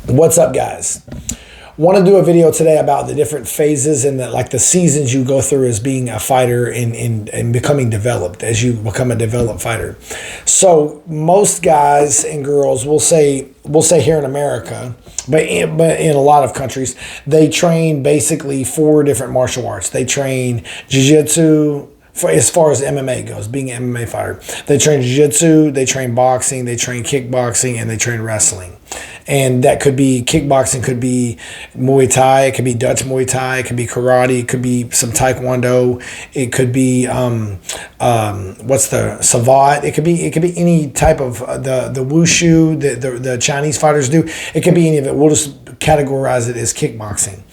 What's up, guys? Want to do a video today about the different phases and the seasons you go through as being a fighter and becoming developed as you become a developed fighter. So most guys and girls will say here in America, but in a lot of countries, they train basically 4 different martial arts. They train jiu-jitsu. As far as MMA goes, being an MMA fighter, they train jiu-jitsu, they train boxing, they train kickboxing, and they train wrestling. And that could be kickboxing, could be Muay Thai, it could be Dutch Muay Thai, it could be karate, it could be some taekwondo, it could be what's the savate, it could be any type of the wushu that the Chinese fighters do. It could be any of it. We'll just categorize it as kickboxing.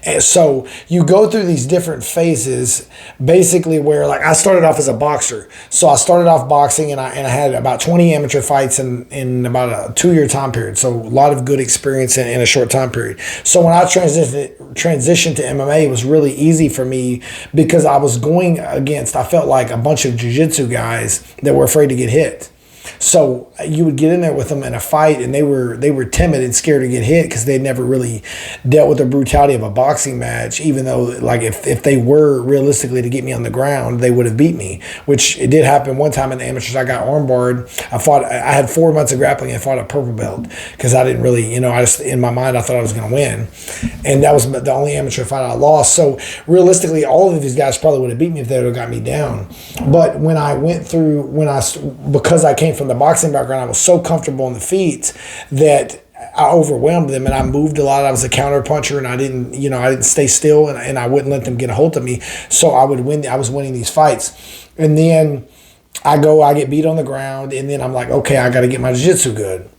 And so you go through these different phases, basically where, like, I started off as a boxer. So I started off boxing and I had about 20 amateur fights in about a 2-year time period. So a lot of good experience in a short time period. So when I transitioned to MMA, it was really easy for me because I was going against, I felt like, a bunch of jiu-jitsu guys that were afraid to get hit. So you would get in there with them in a fight, and they were timid and scared to get hit because they'd never really dealt with the brutality of a boxing match, even though, like, if they were realistically to get me on the ground, they would have beat me, which it did happen one time in the amateurs. I got armbarred. I had 4 months of grappling and fought a purple belt because I didn't really, I just, in my mind, I thought I was going to win. And that was the only amateur fight I lost. So realistically, all of these guys probably would have beat me if they would have got me down. But when I went through, because I came from the boxing background, I was so comfortable in the feet that I overwhelmed them, and I moved a lot. I was a counter puncher, and I didn't stay still, and I wouldn't let them get a hold of me. So I would win. I was winning these fights, and then I get beat on the ground, and then I'm like, okay, I got to get my jiu-jitsu good.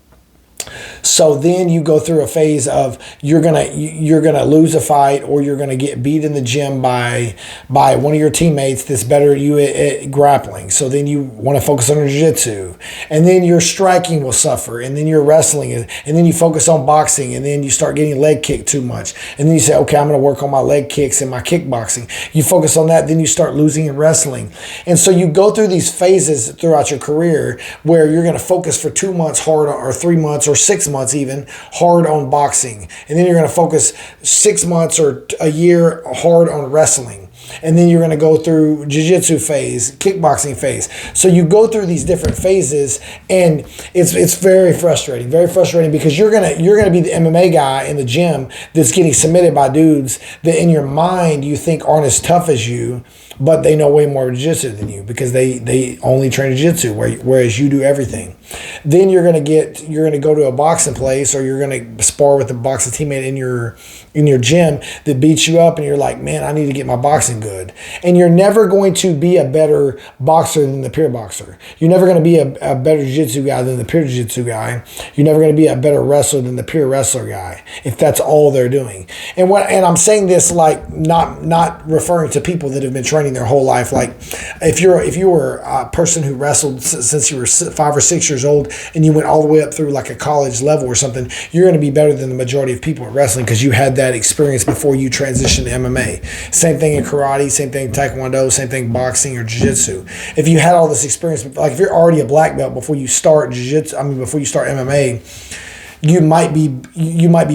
So then you go through a phase of you're gonna lose a fight, or you're gonna get beat in the gym by one of your teammates that's better at you at grappling. So then you want to focus on your jiu-jitsu, and then your striking will suffer, and then your wrestling, and then you focus on boxing, and then you start getting leg kicked too much, and then you say, okay, I'm gonna work on my leg kicks and my kickboxing. You focus on that, then you start losing in wrestling, and so you go through these phases throughout your career where you're gonna focus for 2 months hard, or 3 months, or 6 months even hard on boxing, and then you're going to focus 6 months or a year hard on wrestling, and then you're going to go through jiu-jitsu phase, kickboxing phase. So you go through these different phases, and it's very frustrating because you're gonna be the MMA guy in the gym that's getting submitted by dudes that in your mind you think aren't as tough as you, but they know way more jiu-jitsu than you because they only train jiu-jitsu, whereas you do everything. Then you're gonna go to a boxing place, or you're gonna spar with a boxing teammate in your gym that beats you up, and you're like, man, I need to get my boxing good. And you're never going to be a better boxer than the peer boxer. You're never gonna be a better jiu-jitsu guy than the peer jiu-jitsu guy. You're never gonna be a better wrestler than the peer wrestler guy, if that's all they're doing. And I'm saying this like not referring to people that have been training their whole life. Like if you were a person who wrestled since you were 5 or 6 years old, and you went all the way up through like a college level or something, you're going to be better than the majority of people at wrestling because you had that experience before you transitioned to MMA. Same thing in karate, same thing in taekwondo, same thing boxing or jiu-jitsu. If you had all this experience, like if you're already a black belt before you start before you start MMA, you might be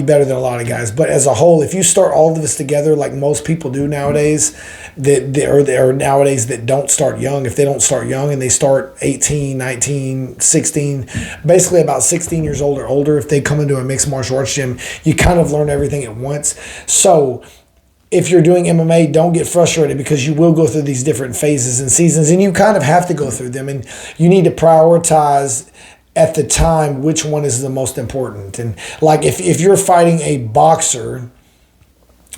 better than a lot of guys. But as a whole, if you start all of this together like most people do nowadays, that don't start young, if they don't start young and they start 18, 19, 16, basically about 16 years old or older, if they come into a mixed martial arts gym, you kind of learn everything at once. So if you're doing MMA, don't get frustrated because you will go through these different phases and seasons, and you kind of have to go through them, and you need to prioritize at the time which one is the most important. And like if you're fighting a boxer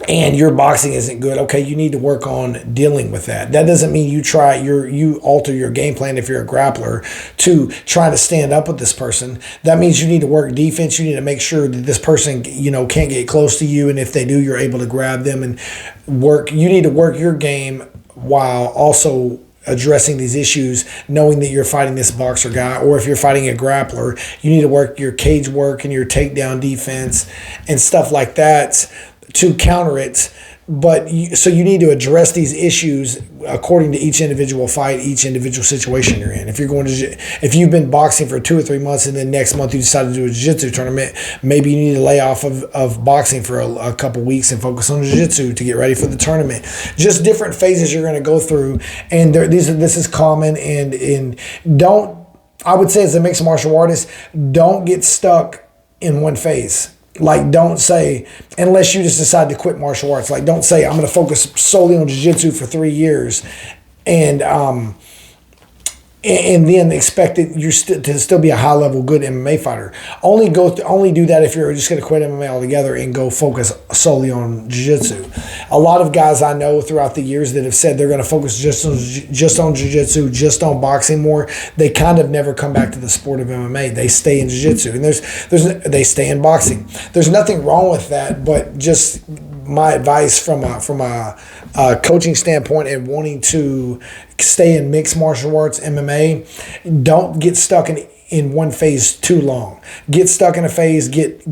and your boxing isn't good, okay, you need to work on dealing with that. That doesn't mean you alter your game plan if you're a grappler to try to stand up with this person. That means you need to work defense. You need to make sure that this person, can't get close to you, and if they do, you're able to grab them and work. You need to work your game while also addressing these issues, knowing that you're fighting this boxer guy, or if you're fighting a grappler, you need to work your cage work and your takedown defense and stuff like that to counter it So you need to address these issues according to each individual fight, each individual situation you're in. If you've been boxing for 2 or 3 months and then next month you decide to do a jiu-jitsu tournament, maybe you need to lay off of boxing for a couple weeks and focus on jiu-jitsu to get ready for the tournament. Just different phases you're going to go through, and this is common. And I would say as a mixed martial artist, don't get stuck in one phase. Like, don't say, unless you just decide to quit martial arts, like, don't say, I'm going to focus solely on jiu-jitsu for 3 years and then expect it to still be a high-level good MMA fighter. Only do that if you're just going to quit MMA altogether and go focus solely on jiu-jitsu. A lot of guys I know throughout the years that have said they're going to focus just on jiu-jitsu, just on boxing more, they kind of never come back to the sport of MMA. They stay in jiu-jitsu, and they stay in boxing. There's nothing wrong with that, but just my advice from a coaching standpoint and wanting to stay in mixed martial arts, MMA, don't get stuck in one phase too long. Get stuck in a phase, get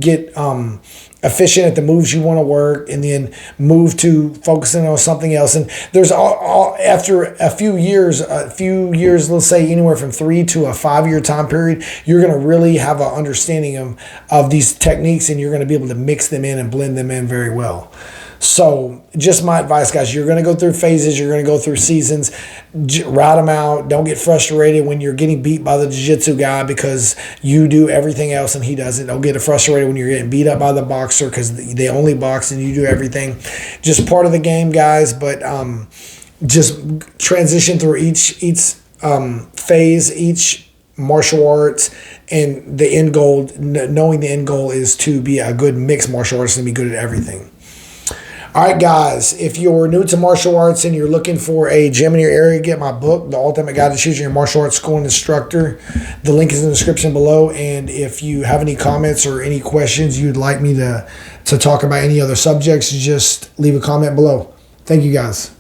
efficient at the moves you want to work, and then move to focusing on something else. And there's after a few years, let's say anywhere from 3 to a 5 year time period, you're going to really have an understanding of these techniques, and you're going to be able to mix them in and blend them in very well. So just my advice, guys, you're going to go through phases. You're going to go through seasons. Ride them out. Don't get frustrated when you're getting beat by the jiu-jitsu guy because you do everything else and he doesn't. Don't get frustrated when you're getting beat up by the boxer because they only box and you do everything. Just part of the game, guys, but just transition through each phase, each martial arts, and the end goal, knowing the end goal is to be a good mixed martial artist and be good at everything. All right, guys, if you're new to martial arts and you're looking for a gym in your area, get my book, The Ultimate Guide to Choosing Your Martial Arts School and Instructor. The link is in the description below. And if you have any comments or any questions you'd like me to talk about any other subjects, just leave a comment below. Thank you, guys.